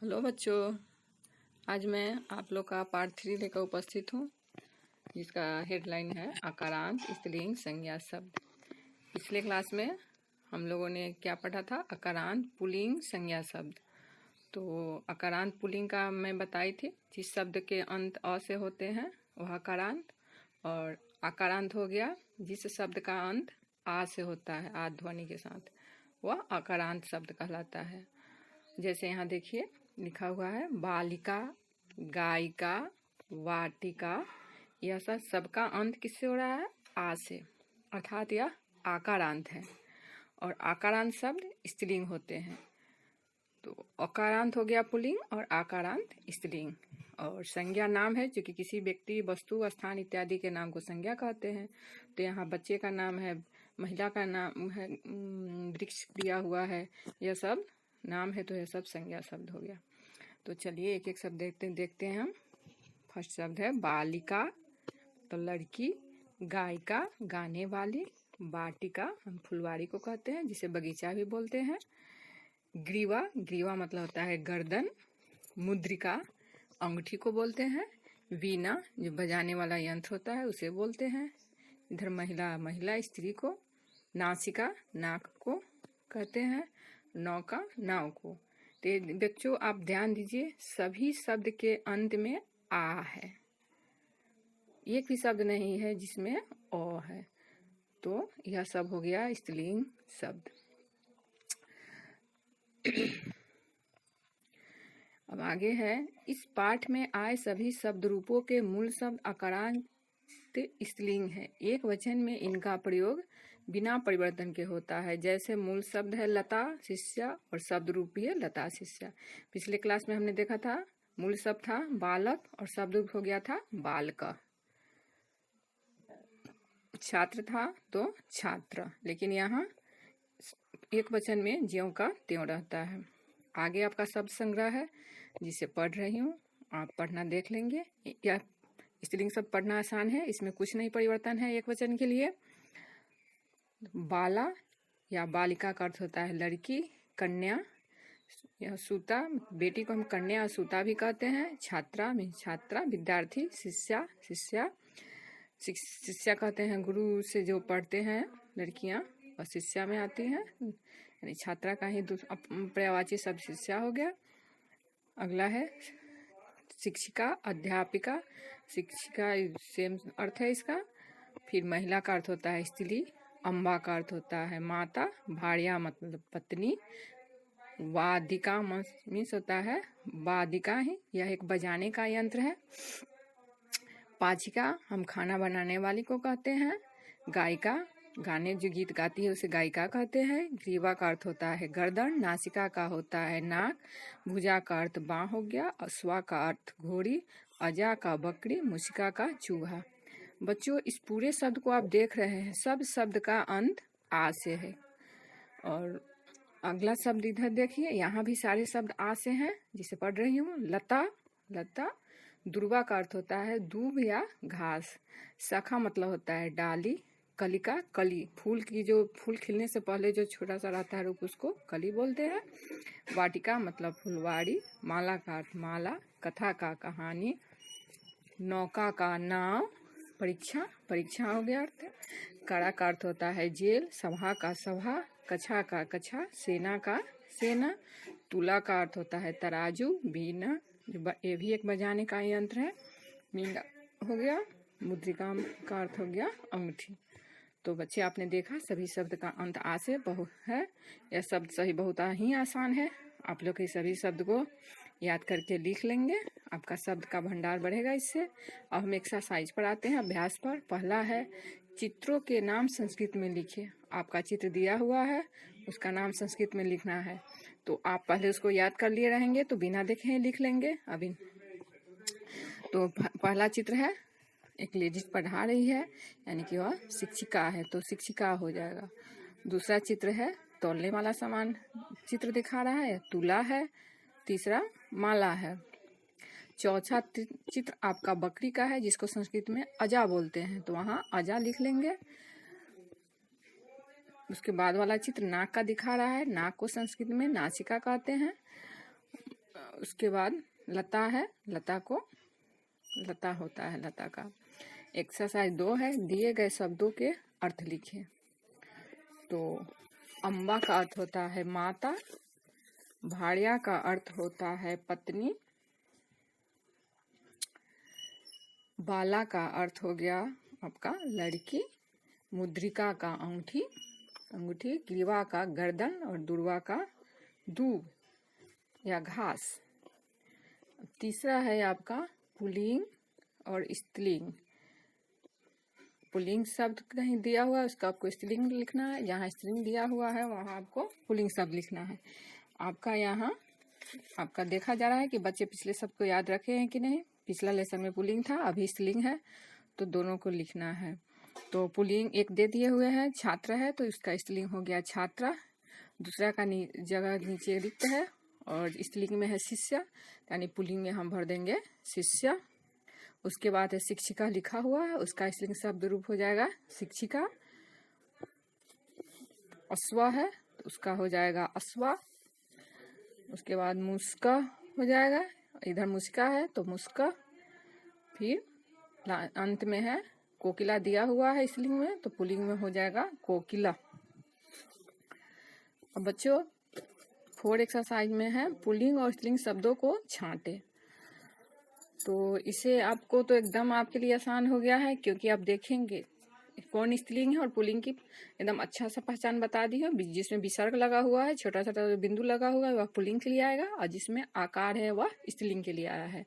Hello बच्चों, आज मैं आप लोग का पार्ट 3 लेकर उपस्थित हूँ, जिसका हेडलाइन है आकारांत, स्त्रीलिंग, संज्ञा शब्द। पिछले क्लास में हम लोगों ने क्या पढ़ा था? आकारांत, पुल्लिंग, संज्ञा शब्द। तो आकारांत पुल्लिंग का मैं बताई थी, जिस शब्द के अंत अ से होते हैं वह आकारांत, और आकारांत हो गया जिस शब्द का अंत आ से होता है, आ ध्वनि के साथ, वह आकारांत शब्द कहलाता है। जैसे यहाँ देखिए लिखा हुआ है बालिका, गायिका, वाटिका, यह सब सबका अंत किससे हो रहा है? आ से, अर्थात यह आकारांत है। और आकारांत शब्द स्त्रीलिंग होते हैं। तो अकारांत हो गया पुल्लिंग और आकारांत स्त्रीलिंग। और संज्ञा नाम है जो कि किसी व्यक्ति, वस्तु, स्थान इत्यादि के नाम को संज्ञा कहते हैं। तो यहाँ बच्चे का नाम है, महिला का नाम है, वृक्ष दिया हुआ है, यह सब नाम है, तो यह सब संज्ञा शब्द हो गया। तो चलिए एक एक शब्द देखते हैं हम। फर्स्ट शब्द है बालिका, तो लड़की, गायिका गाने वाली, वाटिका हम फुलवारी को कहते हैं, जिसे बगीचा भी बोलते हैं, ग्रीवा, ग्रीवा मतलब होता है गर्दन, मुद्रिका अंगूठी को बोलते हैं, वीणा जो बजाने वाला यंत्र होता है उसे बोलते हैं, इधर महिला, महिला स्त्री को, नासिका नाक को कहते हैं, नौका नाव को। तो बच्चों आप ध्यान दीजिए, सभी शब्द के अंत में आ है, एक भी शब्द नहीं है जिसमें अ है। तो यह सब हो गया स्त्रीलिंग शब्द। अब आगे है, इस पाठ में आए सभी शब्द रूपों के मूल शब्द आकारांत स्त्रीलिंग है। एक वचन में इनका प्रयोग बिना परिवर्तन के होता है। जैसे मूल शब्द है लता, शिष्या, और शब्द रूप भी है लता, शिष्या। पिछले क्लास में हमने देखा था मूल शब्द था बालक और शब्द रूप हो गया था बालका। छात्र था तो छात्र, लेकिन यहाँ एक वचन में ज्यों का त्यों रहता है। आगे आपका शब्द संग्रह है जिसे पढ़ रही हूँ, आप पढ़ना देख लेंगे। यह स्त्रीलिंग शब्द पढ़ना आसान है, इसमें कुछ नहीं परिवर्तन है एक वचन के लिए। बाला या बालिका का अर्थ होता है लड़की, कन्या, यह सूता, बेटी को हम कन्या और सूता भी कहते हैं, छात्रा में छात्रा, विद्यार्थी, शिष्या, शिष्या, शिष्या कहते हैं गुरु से जो पढ़ते हैं लड़कियां, और शिष्या में आती हैं, यानी छात्रा का ही पर्यायवाची शब्द शिष्या हो गया। अगला है शिक्षिका, अध्यापिका, शिक्षिका सेम अर्थ है इसका। फिर महिला का अर्थ होता है स्त्री, अम्बा का अर्थ होता है माता, भार्या मतलब पत्नी, वादिका मीन्स होता है वादिका ही, यह एक बजाने का यंत्र है। पाचिका हम खाना बनाने वाली को कहते हैं, गायिका गाने जो गीत गाती है उसे गायिका कहते हैं, ग्रीवा का अर्थ होता है गर्दन, नासिका का होता है नाक, भुजा का अर्थ बाँ हो गया, अश्वा का अर्थ घोड़ी, अजा का बकरी, मुशिका का चूहा। बच्चों इस पूरे शब्द को आप देख रहे हैं, सब शब्द का अंत आ से है। और अगला शब्द इधर देखिए, यहाँ भी सारे शब्द आ से हैं, जिसे पढ़ रही हूँ। लता, लता, दुर्वा का अर्थ होता है दूब या घास, शाखा मतलब होता है डाली, कलिका कली, फूल की जो फूल खिलने से पहले जो छोटा सा रहता है रूप उसको कली बोलते हैं, वाटिका मतलब फुलवाड़ी, माला का अर्थ माला, कथा का कहानी, नौका का नाव, परीक्षा, परीक्षा हो गया अर्थ, कड़ा का अर्थ होता है जेल, सभा का सभा, कछा का कछा, सेना का सेना, तुला का अर्थ होता है तराजू, बीना ये भी एक बजाने का यंत्र है, मीना हो गया, मुद्रिका का अर्थ हो गया अंगूठी। तो बच्चे आपने देखा सभी शब्द का अंत आ से बहुत है। यह शब्द सही बहुत ही आसान है, आप लोग के सभी शब्द को याद करके लिख लेंगे, आपका शब्द का भंडार बढ़ेगा इससे। अब हम एक्सरसाइज पर आते हैं, अभ्यास पर। पहला है चित्रों के नाम संस्कृत में लिखिए। आपका चित्र दिया हुआ है, उसका नाम संस्कृत में लिखना है, तो आप पहले उसको याद कर लिए रहेंगे तो बिना देखे लिख लेंगे। अभी तो पहला चित्र है, एक लेडीज पढ़ा रही है, यानी कि वह शिक्षिका है, तो शिक्षिका हो जाएगा। दूसरा चित्र है तौलने वाला सामान चित्र दिखा रहा है, तुला है। तीसरा माला है। चौथा चित्र आपका बकरी का है, जिसको संस्कृत में अजा बोलते हैं, तो वहाँ अजा लिख लेंगे। उसके बाद वाला चित्र नाक का दिखा रहा है, नाक को संस्कृत में नासिका कहते हैं। उसके बाद लता है, लता को लता होता है, लता का। एक्सरसाइज 2 है, दिए गए शब्दों के अर्थ लिखें। तो अम्बा का अर्थ होता है माता, भाड़िया का अर्थ होता है पत्नी, बाला का अर्थ हो गया आपका लड़की, मुद्रिका का अंगूठी, ग्रीवा का गर्दन और दुर्वा का दूब या घास। तीसरा है आपका पुल्लिंग और स्त्रीलिंग। पुल्लिंग शब्द कहीं दिया हुआ है उसका आपको स्त्रीलिंग लिखना है, जहाँ स्त्रीलिंग दिया हुआ है वहाँ आपको पुल्लिंग शब्द लिखना है। आपका यहाँ आपका देखा जा रहा है कि बच्चे पिछले शब्द को याद रखे हैं कि नहीं। पिछला लेसन में पुल्लिंग था, अभी स्त्रीलिंग है, तो दोनों को लिखना है। तो पुल्लिंग एक दे दिए हुए हैं, छात्र है तो इसका स्त्रीलिंग हो गया छात्रा। दूसरा का जगह नीचे रिक्त है और स्त्रीलिंग में है शिष्य, यानी पुल्लिंग में हम भर देंगे शिष्य। उसके बाद है शिक्षिका लिखा हुआ है, उसका स्त्रीलिंग शब्द रूप हो जाएगा शिक्षिका। अश्वा है तो उसका हो जाएगा अश्वा। उसके बाद मुस्का हो जाएगा, इधर मुस्का है तो मुस्का। फिर अंत में है कोकिला दिया हुआ है स्त्रीलिंग में, तो पुल्लिंग में हो जाएगा कोकिला। अब बच्चों 4 एक्सरसाइज में है पुल्लिंग और स्त्रीलिंग शब्दों को छांटे। तो इसे आपको तो एकदम आपके लिए आसान हो गया है, क्योंकि आप देखेंगे कौन स्त्रीलिंग है और पुल्लिंग की एकदम अच्छा सा पहचान बता दी है। जिसमें विसर्ग लगा हुआ है, छोटा छोटा बिंदु लगा हुआ है, वह पुल्लिंग के लिए आएगा, और जिसमें आकार है वह स्त्रीलिंग के लिए आया है।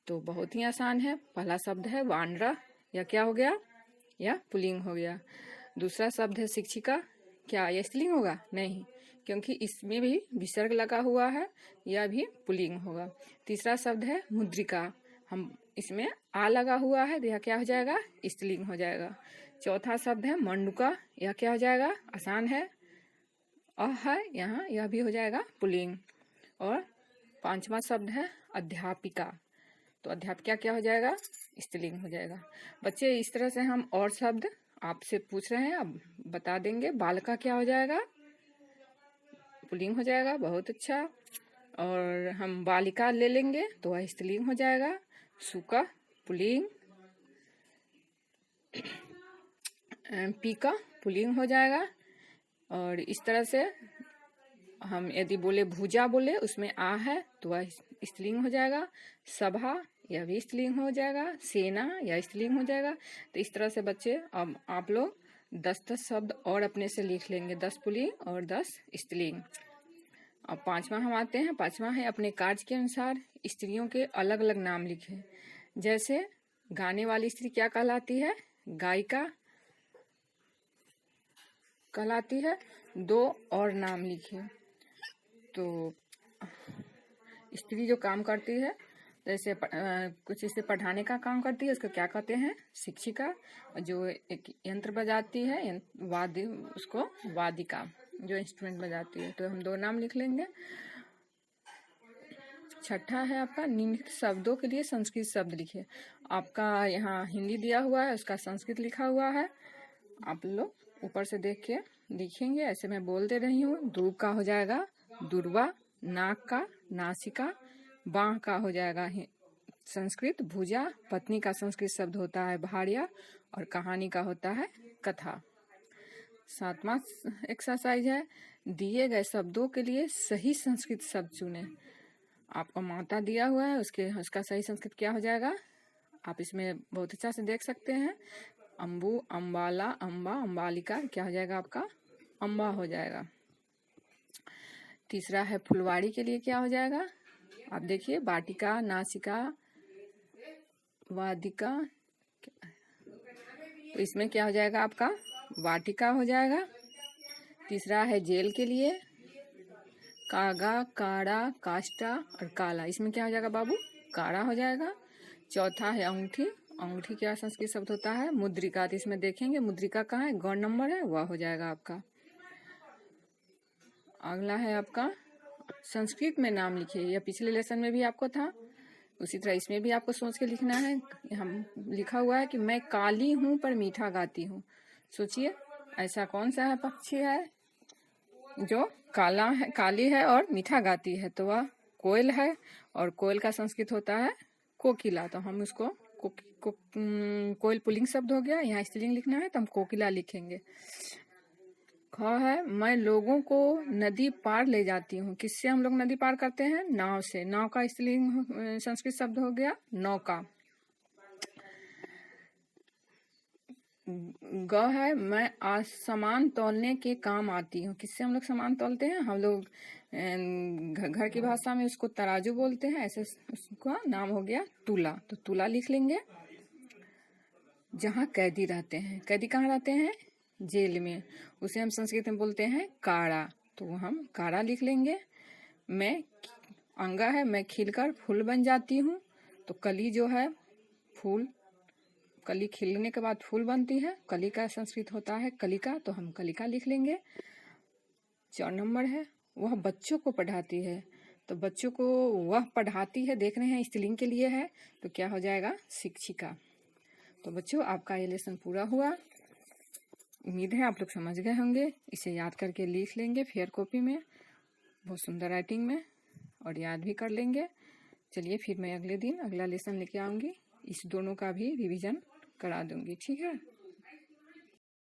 तो बहुत ही आसान है। पहला शब्द है वानरा, या क्या हो गया, या पुल्लिंग हो गया। दूसरा शब्द है शिक्षिका, क्या यह स्त्रीलिंग होगा? नहीं, क्योंकि इसमें भी विसर्ग लगा हुआ है, यह भी पुल्लिंग होगा। तीसरा शब्द है मुद्रिका, हम इसमें आ लगा हुआ है, तो यह क्या हो जाएगा? स्त्रीलिंग हो जाएगा। चौथा शब्द है मंडुका, यह क्या हो जाएगा? आसान है, है यहाँ, यह भी हो जाएगा पुल्लिंग। और 5वां शब्द है अध्यापिका, तो अध्यापिका क्या हो जाएगा? स्त्रीलिंग हो जाएगा। बच्चे इस तरह से हम और शब्द आपसे पूछ रहे हैं, अब बता देंगे। बालिका क्या हो जाएगा? पुल्लिंग हो जाएगा, बहुत अच्छा। और हम बालिका ले लेंगे तो वह स्त्रीलिंग हो जाएगा। सुका पुल्लिंग, पीका पुल्लिंग हो जाएगा। और इस तरह से हम यदि बोले भुजा बोले, उसमें आ है तो वह स्त्रीलिंग हो जाएगा। सभा, यह भी स्त्रीलिंग हो जाएगा। सेना, यह स्त्रीलिंग हो जाएगा। तो इस तरह से बच्चे अब आप लोग 10-10 शब्द और अपने से लिख लेंगे, 10 पुल्लिंग और 10 स्त्रीलिंग। अब 5वां हम आते हैं। 5वां है अपने कार्य के अनुसार स्त्रियों के अलग अलग नाम लिखें। जैसे गाने वाली स्त्री क्या कहलाती है? गायिका कहलाती है। 2 और नाम लिखे। तो स्त्री जो काम करती है, जैसे कुछ इसे पढ़ाने का काम करती है, उसको क्या कहते हैं? शिक्षिका। जो एक यंत्र बजाती है, वाद्य, उसको वादिका, जो इंस्ट्रूमेंट बजाती है। तो हम 2 नाम लिख लेंगे। 6ठा है आपका निम्नलिखित शब्दों के लिए संस्कृत शब्द लिखिए। आपका यहाँ हिंदी दिया हुआ है, उसका संस्कृत लिखा हुआ है, आप लोग ऊपर से देख के लिखेंगे। ऐसे मैं बोल दे रही हूँ। दूब का हो जाएगा दुर्वा, नाक का नासिका, बाह का हो जाएगा संस्कृत भुजा, पत्नी का संस्कृत शब्द होता है भाड़िया, और कहानी का होता है कथा। 7वां एक्सरसाइज है दिए गए शब्दों के लिए सही संस्कृत शब्द चुने। आपको माता दिया हुआ है, उसका सही संस्कृत क्या हो जाएगा? आप इसमें बहुत अच्छा से देख सकते हैं। अम्बू, अम्बाला, अम्बा, अम्बालिका, क्या हो जाएगा आपका? अम्बा हो जाएगा। तीसरा है फुलवाड़ी के लिए क्या हो जाएगा? आप देखिए, वाटिका, नासिका, वादिका, तो इसमें क्या हो जाएगा आपका? वाटिका हो जाएगा। तीसरा है जेल के लिए कागा, काड़ा, काष्टा और काला, इसमें क्या हो जाएगा बाबू? काड़ा हो जाएगा। चौथा है अंगूठी, अंगूठी क्या संस्कृत शब्द होता है? मुद्रिका, तो इसमें देखेंगे मुद्रिका कहाँ है? गौण नंबर है, वह हो जाएगा आपका। अगला है आपका संस्कृत में नाम लिखिए। यह पिछले लेसन में भी आपको था, उसी तरह इसमें भी आपको सोच के लिखना है। हम लिखा हुआ है कि मैं काली हूँ पर मीठा गाती हूँ। सोचिए ऐसा कौन सा है पक्षी है जो काला है, काली है और मीठा गाती है? तो वह कोयल है और कोयल का संस्कृत होता है कोकिला, तो हम उसको कोयल पुल्लिंग शब्द हो गया, यहाँ स्त्रीलिंग लिखना है तो हम कोकिला लिखेंगे। ख है मैं लोगों को नदी पार ले जाती हूँ। किससे हम लोग नदी पार करते हैं? नाव से। नाव का स्त्रीलिंग संस्कृत शब्द हो गया नौका। ग है मैं आज सामान तौलने के काम आती हूँ। किससे हम लोग सामान तौलते हैं? हम लोग घर की भाषा में उसको तराजू बोलते हैं, ऐसे उसका नाम हो गया तुला, तो तुला लिख लेंगे। जहाँ कैदी रहते हैं, कैदी कहाँ रहते हैं? जेल में, उसे हम संस्कृत में बोलते हैं कारा, तो हम कारा लिख लेंगे। मैं अंगा है मैं खिलकर फूल बन जाती हूँ, तो कली जो है फूल, कली खिलने के बाद फूल बनती है, कली का संस्कृत होता है कलिका, तो हम कलिका लिख लेंगे। 4 नंबर है वह बच्चों को पढ़ाती है, तो बच्चों को वह पढ़ाती है देख रहे हैं स्त्रीलिंग के लिए है, तो क्या हो जाएगा? शिक्षिका। तो बच्चों आपका ये लेसन पूरा हुआ। उम्मीद है आप लोग समझ गए होंगे। इसे याद करके लिख लेंगे फेयर कॉपी में, बहुत सुंदर राइटिंग में, और याद भी कर लेंगे। चलिए फिर मैं अगले दिन अगला लेसन लेके आऊँगी, इस दोनों का भी रिवीजन करा दूँगी, ठीक है।